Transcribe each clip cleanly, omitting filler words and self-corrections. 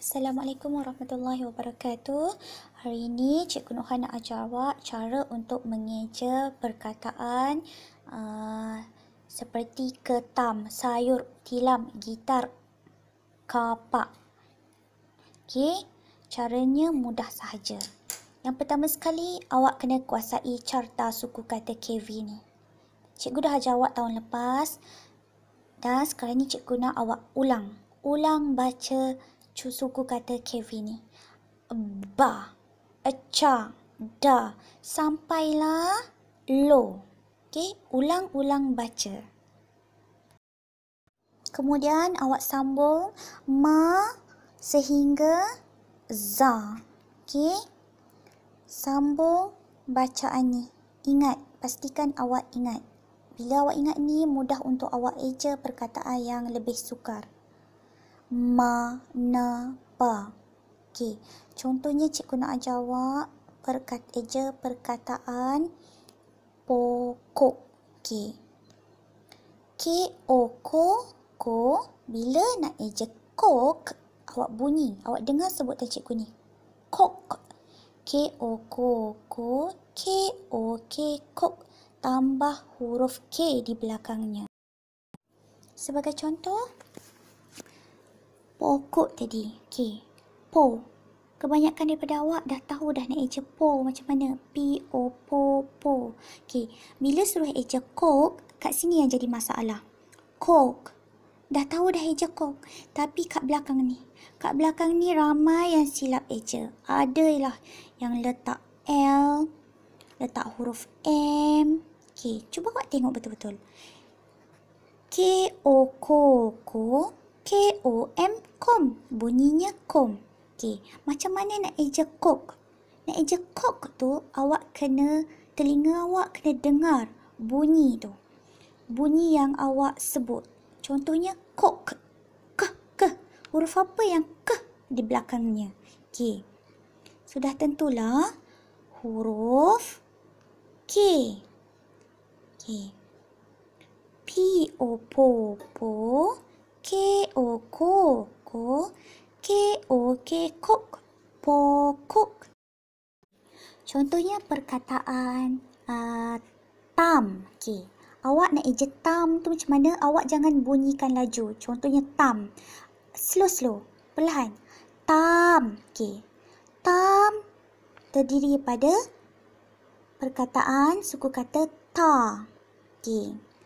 Assalamualaikum warahmatullahi wabarakatuh. Hari ini Cikgu Noha nak ajar awak cara untuk mengeja perkataan seperti ketam, sayur, tilam, gitar, kapak. Okey, caranya mudah sahaja. Yang pertama sekali, awak kena kuasai carta suku kata KV ni. Cikgu dah ajar awak tahun lepas dan sekarang ni cikgu nak awak ulang baca suku kata KV ni. Ba, eca, da, sampailah lo. Okey, ulang-ulang baca. Kemudian awak sambung ma sehingga za. Okey. Sambung bacaan ni. Ingat, pastikan awak ingat. Bila awak ingat ni, mudah untuk awak eja perkataan yang lebih sukar. Ma, na, pa. Okey, contohnya cikgu nak ajar awak eja perkataan pokok. Okey. Ko. Bila nak eja kok, awak bunyi. Awak dengar sebutan cikgu ni. Kok. Ko. Kok. Tambah huruf K di belakangnya. Sebagai contoh, pokok tadi. Okey. Po. Kebanyakan daripada awak dah tahu dah nak eja po macam mana. P-O, po. Okey. Bila suruh eja kok, kat sini yang jadi masalah. Kok. Dah tahu dah eja kok. Tapi kat belakang ni. Kat belakang ni ramai yang silap eja. Adalah yang letak L, letak huruf M. Okey. Cuba awak tengok betul-betul. Ko. K-O-M, kom. Bunyinya kom. Okey, macam mana nak eja kok? Nak eja kok tu, telinga awak kena dengar bunyi tu. Bunyi yang awak sebut. Contohnya kok. Ke. Huruf apa yang ke di belakangnya? Okey. Sudah tentulah huruf K. Okey. P-O, po. K-O, ko. K-O-K, kok. Pokok. Contohnya perkataan tam. Okey. Awak nak eja tam tu macam mana? Awak jangan bunyikan laju. Contohnya tam. Slow. Perlahan. Tam. Okey. Tam terdiri daripada perkataan suku kata ta. Okey.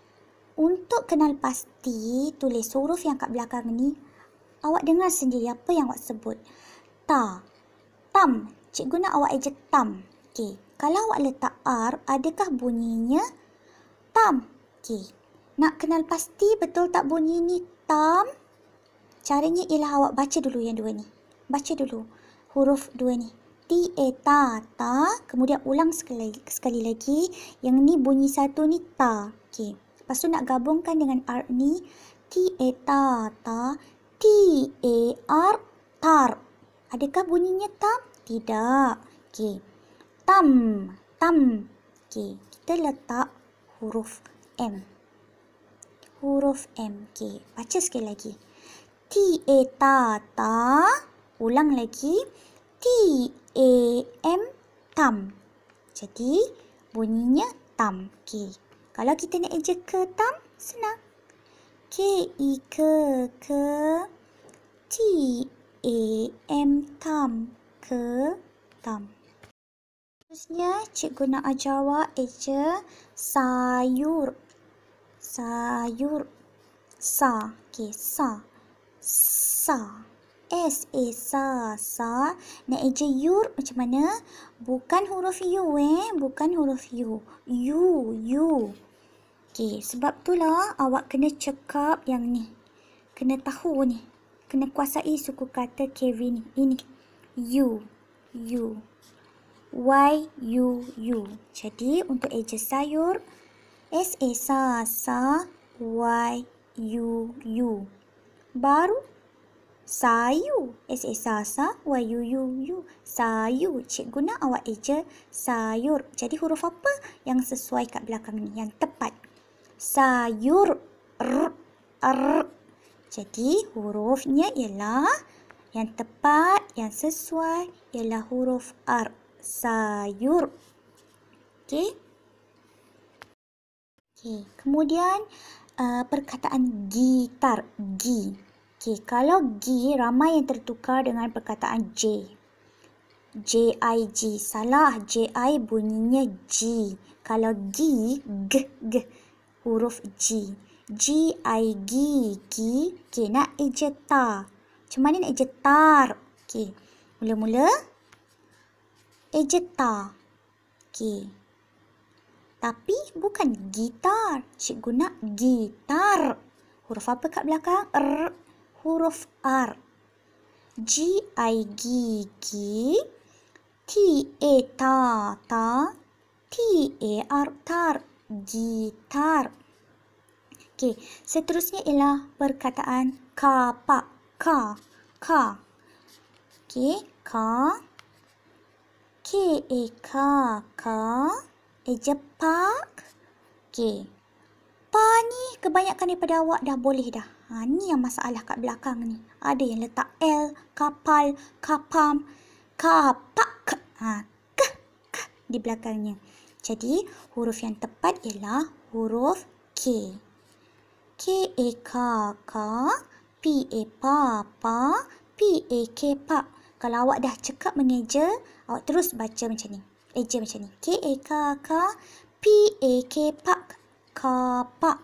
Untuk kenal pasti, tulis huruf yang kat belakang ni. Awak dengar sendiri apa yang awak sebut. Ta. Tam. Cikgu nak awak eja tam. Okey. Kalau awak letak R, adakah bunyinya tam? Okey. Nak kenal pasti betul tak bunyi ni tam? Caranya ialah awak baca dulu yang dua ni. Baca dulu huruf dua ni. Ta. Kemudian ulang sekali lagi. Yang ni bunyi satu ni ta. Okey. Lepas tu nak gabungkan dengan R ni. Ta. T-A-R, tar. Adakah bunyinya tam? Tidak. Okey. Tam. Okey. Kita letak huruf M. Huruf M. Okey. Baca sekali lagi. Ta. Ulang lagi. T-A-M, tam. Jadi, bunyinya tam. Okey. Kalau kita nak eja ke tam, senang. K-I ke. T-A-M, tam. Ke, tam. Terusnya, cikgu nak ajar awak eja sayur. Sa. Okey, sa. S-A, sa. Nak eja yur macam mana? Bukan huruf U bukan huruf U. U. Okey, sebab itulah awak kena cekap yang ni. Kena tahu ni. Kena kuasai suku kata KV ni. Ini. U. Y-U. Jadi, untuk eja sayur, S-A, sa. Y-U. Baru sayu. S-A, sa. Y-U. Sayu. Cikgu nak awak eja sayur. Jadi huruf apa yang sesuai kat belakang ni? Yang tepat. Sayur. R. Jadi hurufnya ialah Yang tepat, yang sesuai ialah huruf R. Sayur. Okey. Okey. Kemudian perkataan gitar. Gi. Okey, kalau gi ramai yang tertukar dengan perkataan J. J-I-G. Salah. J-I bunyinya G. Kalau gi, g. Huruf G. G-I-G. Gi. Okey, nak eja ta. Macam mana nak eja tar? Okey. Mula-mula eja ta. Okey. Tapi bukan gitar. Cikgu nak gitar. Huruf apa kat belakang? R. Huruf R. G-I-G. Gi. T-A ta. Ta. T-A-R tar. Gitar. Okey. Seterusnya ialah perkataan kapak. Ka. Okey. Ka. K-A-K. Ka. Eja pak. Okey. Pa ni kebanyakan daripada awak dah boleh dah. Ni yang masalah kat belakang ni. Ada yang letak L, kapal, kapam, kapak. K di belakangnya. Jadi, huruf yang tepat ialah huruf K. K-A-K. Ka. P-A-Pa. Pa. P-A-K. Pak. Kalau awak dah cekap mengeja, awak terus baca macam ni. Eja macam ni. K-A-K. P-A-K. Pak. Kapak.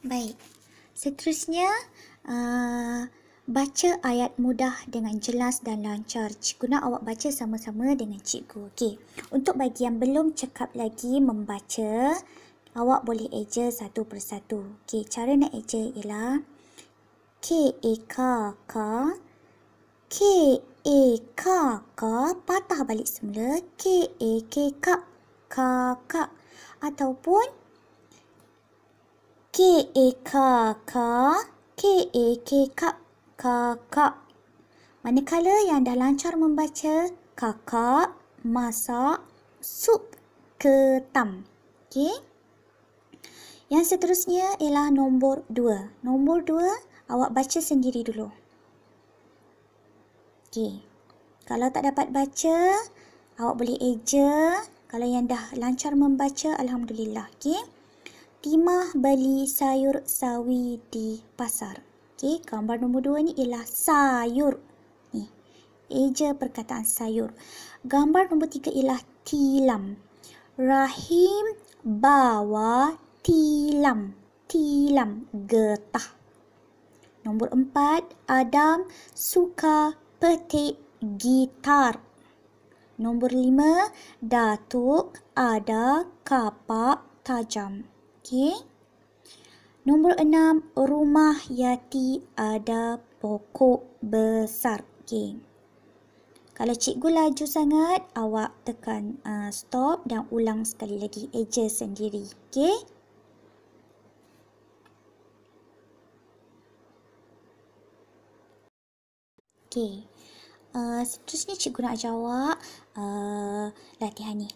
Baik. Seterusnya, baca ayat mudah dengan jelas dan lancar. Cikgu nak awak baca sama-sama dengan cikgu. Okey. Untuk bagi yang belum cekap lagi membaca, awak boleh eja satu persatu. Okey, cara nak eja ialah K-A-K. K-A-K. Patah balik semula. K-A-K. Kakak. Ataupun K-A-K. K-A-K. Kakak. Manakala yang dah lancar membaca, kakak masak sup ketam. Okey. Yang seterusnya ialah nombor 2. Nombor 2, awak baca sendiri dulu. Okey. Kalau tak dapat baca, awak boleh eja. Kalau yang dah lancar membaca, alhamdulillah. Okey. Timah beli sayur sawi di pasar. Okey, gambar nombor 2 ni ialah sayur. Ni, eja perkataan sayur. Gambar nombor 3 ialah tilam. Rahim bawa tilam. Tilam, getah. Nombor 4, Adam suka petik gitar. Nombor 5, Datuk ada kapak tajam. Okey. Nombor 6, rumah Yati ada pokok besar. Okey. Kalau cikgu laju sangat, awak tekan stop dan ulang sekali lagi. Eja sendiri. Okey. Okey. Seterusnya cikgu nak ajar awak latihan ni.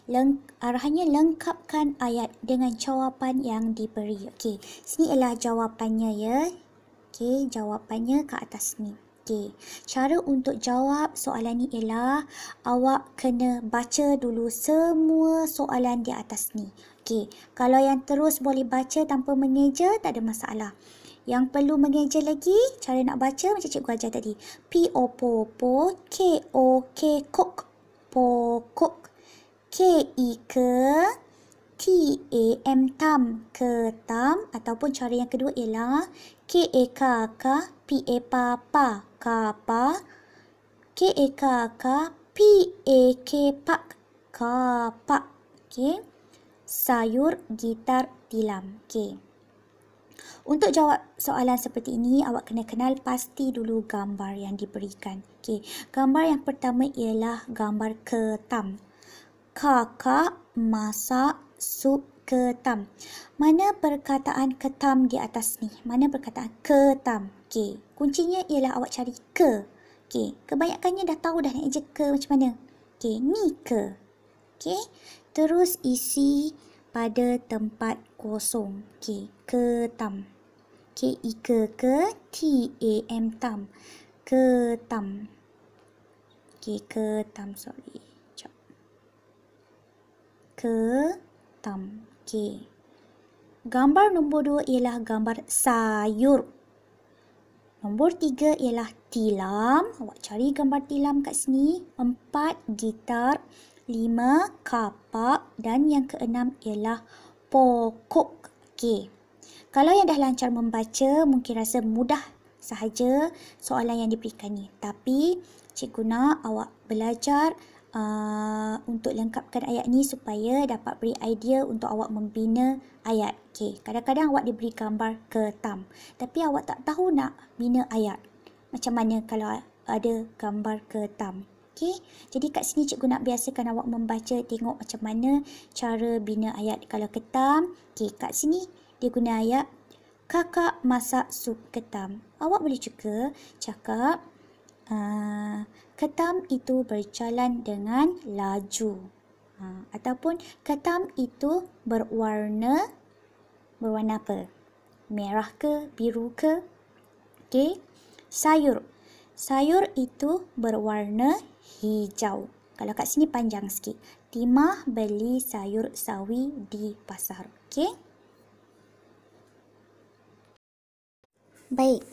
Arahannya lengkapkan ayat dengan jawapan yang diberi. Okey, sini ialah jawapannya ya. Okey, jawapannya kat atas ni. Okey, cara untuk jawab soalan ni ialah awak kena baca dulu semua soalan di atas ni. Okey, kalau yang terus boleh baca tanpa mengeja tak ada masalah. Yang perlu mengeja lagi, cara nak baca macam cikgu ajar tadi. P-O-Po-Po, K-O-K kok, pokok. K-I-Ke, T-A-M tam, ketam. Ataupun cara yang kedua ialah K-A-K-K, P-A-Pa-Pa, kapa. K-A-K-K, P-A-K pak, kapak. Okey. Sayur, gitar, tilam. Okey. Untuk jawab soalan seperti ini, awak kena kenal pasti dulu gambar yang diberikan. Okey, gambar yang pertama ialah gambar ketam. Kakak masak sup ketam. Mana perkataan ketam di atas ni? Mana perkataan ketam? Okey, kuncinya ialah awak cari ke. Okey, kebanyakannya dah tahu dah nak eja ke macam mana. Okey, ni ke. Okey, terus isi pada tempat kosong. Okey, ketam. K-E-K-T-A-M, tam. Ketam. Okey, ketam, sorry. Sekejap. Ketam. Okey. Gambar nombor 2 ialah gambar sayur. Nombor 3 ialah tilam. Awak cari gambar tilam kat sini. 4, gitar. 5, kapak. Dan yang ke-6 ialah pokok. Okey. Kalau yang dah lancar membaca, mungkin rasa mudah sahaja soalan yang diberikan ni. Tapi cikgu nak awak belajar untuk lengkapkan ayat ni supaya dapat beri idea untuk awak membina ayat. Okey, kadang-kadang awak diberi gambar ketam, tapi awak tak tahu nak bina ayat. Macam mana kalau ada gambar ketam? Okey, jadi kat sini cikgu nak biasakan awak membaca, tengok macam mana cara bina ayat kalau ketam. Okey, kat sini dia guna ayat kakak masak sup ketam. Awak boleh juga cakap ketam itu berjalan dengan laju. Ataupun ketam itu berwarna apa? Merah ke, biru ke? Okey. Sayur. Sayur itu berwarna hijau. Kalau kat sini panjang sikit. Timah beli sayur sawi di pasar. Okey. Baik.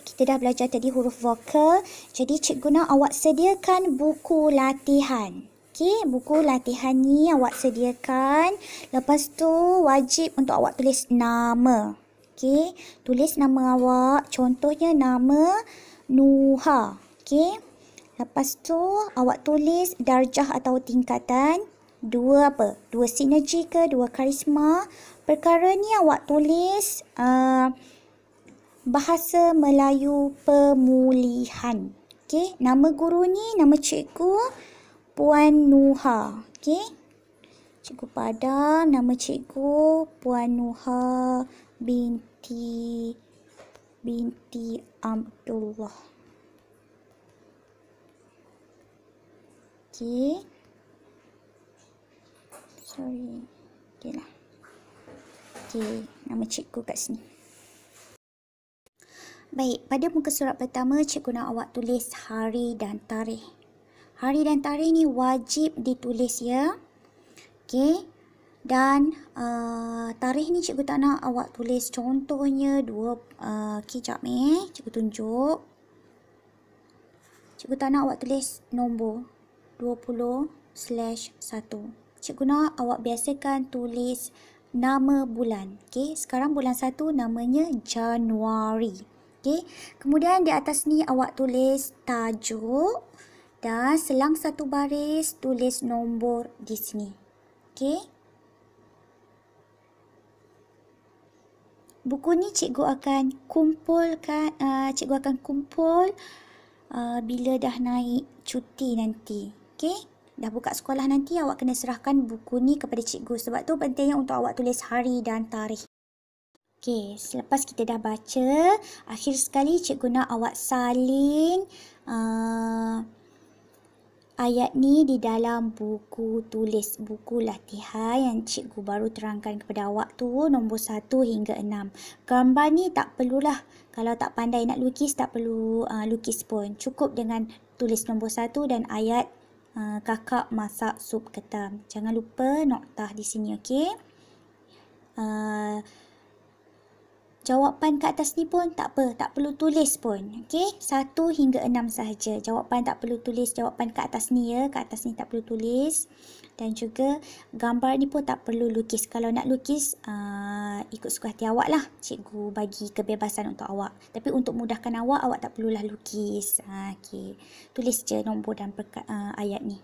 Kita dah belajar tadi huruf vokal. Jadi cikgu nak awak sediakan buku latihan. Okey, buku latihan ni awak sediakan. Lepas tu wajib untuk awak tulis nama. Okey, tulis nama awak. Contohnya nama Nuha. Okey. Lepas tu awak tulis darjah atau tingkatan. 2 apa? 2 sinergi ke? 2 karisma. Perkara ni awak tulis Bahasa Melayu Pemulihan. Okey, nama guru ni, nama cikgu Puan Nuha. Okey. Cikgu Padang, nama cikgu Puan Nuha binti Abdullah. Okey. Sorry. Okeylah. Okey, nama cikgu kat sini. Baik, pada muka surat pertama, cikgu nak awak tulis hari dan tarikh. Hari dan tarikh ni wajib ditulis ya. Okey. Dan tarikh ni cikgu tak nak awak tulis contohnya kejap cikgu tunjuk. Cikgu tak nak awak tulis nombor 20/1. Cikgu nak awak biasakan tulis nama bulan. Okey, sekarang bulan 1 namanya Januari. Okey, kemudian di atas ni awak tulis tajuk dan selang satu baris tulis nombor di sini. Okey. Buku ni cikgu akan kumpulkan, bila dah naik cuti nanti. Okey. Dah buka sekolah nanti awak kena serahkan buku ni kepada cikgu. Sebab tu pentingnya untuk awak tulis hari dan tarikh. Okey, selepas kita dah baca, akhir sekali cikgu nak awak salin ayat ni di dalam buku tulis, buku latihan yang cikgu baru terangkan kepada awak tu, nombor 1 hingga 6. Gambar ni tak perlulah, kalau tak pandai nak lukis tak perlu lukis pun. Cukup dengan tulis nombor 1 dan ayat kakak masak sup ketam. Jangan lupa noktah di sini, okey? Jawapan kat atas ni pun tak apa, tak perlu tulis pun. Okey, 1 hingga 6 sahaja. Jawapan tak perlu tulis, jawapan kat atas ni ya. Kat atas ni tak perlu tulis. Dan juga gambar ni pun tak perlu lukis. Kalau nak lukis, ikut suka hati awak lah. Cikgu bagi kebebasan untuk awak. Tapi untuk mudahkan awak tak perlulah lukis. Okey, tulis je nombor dan ayat ni.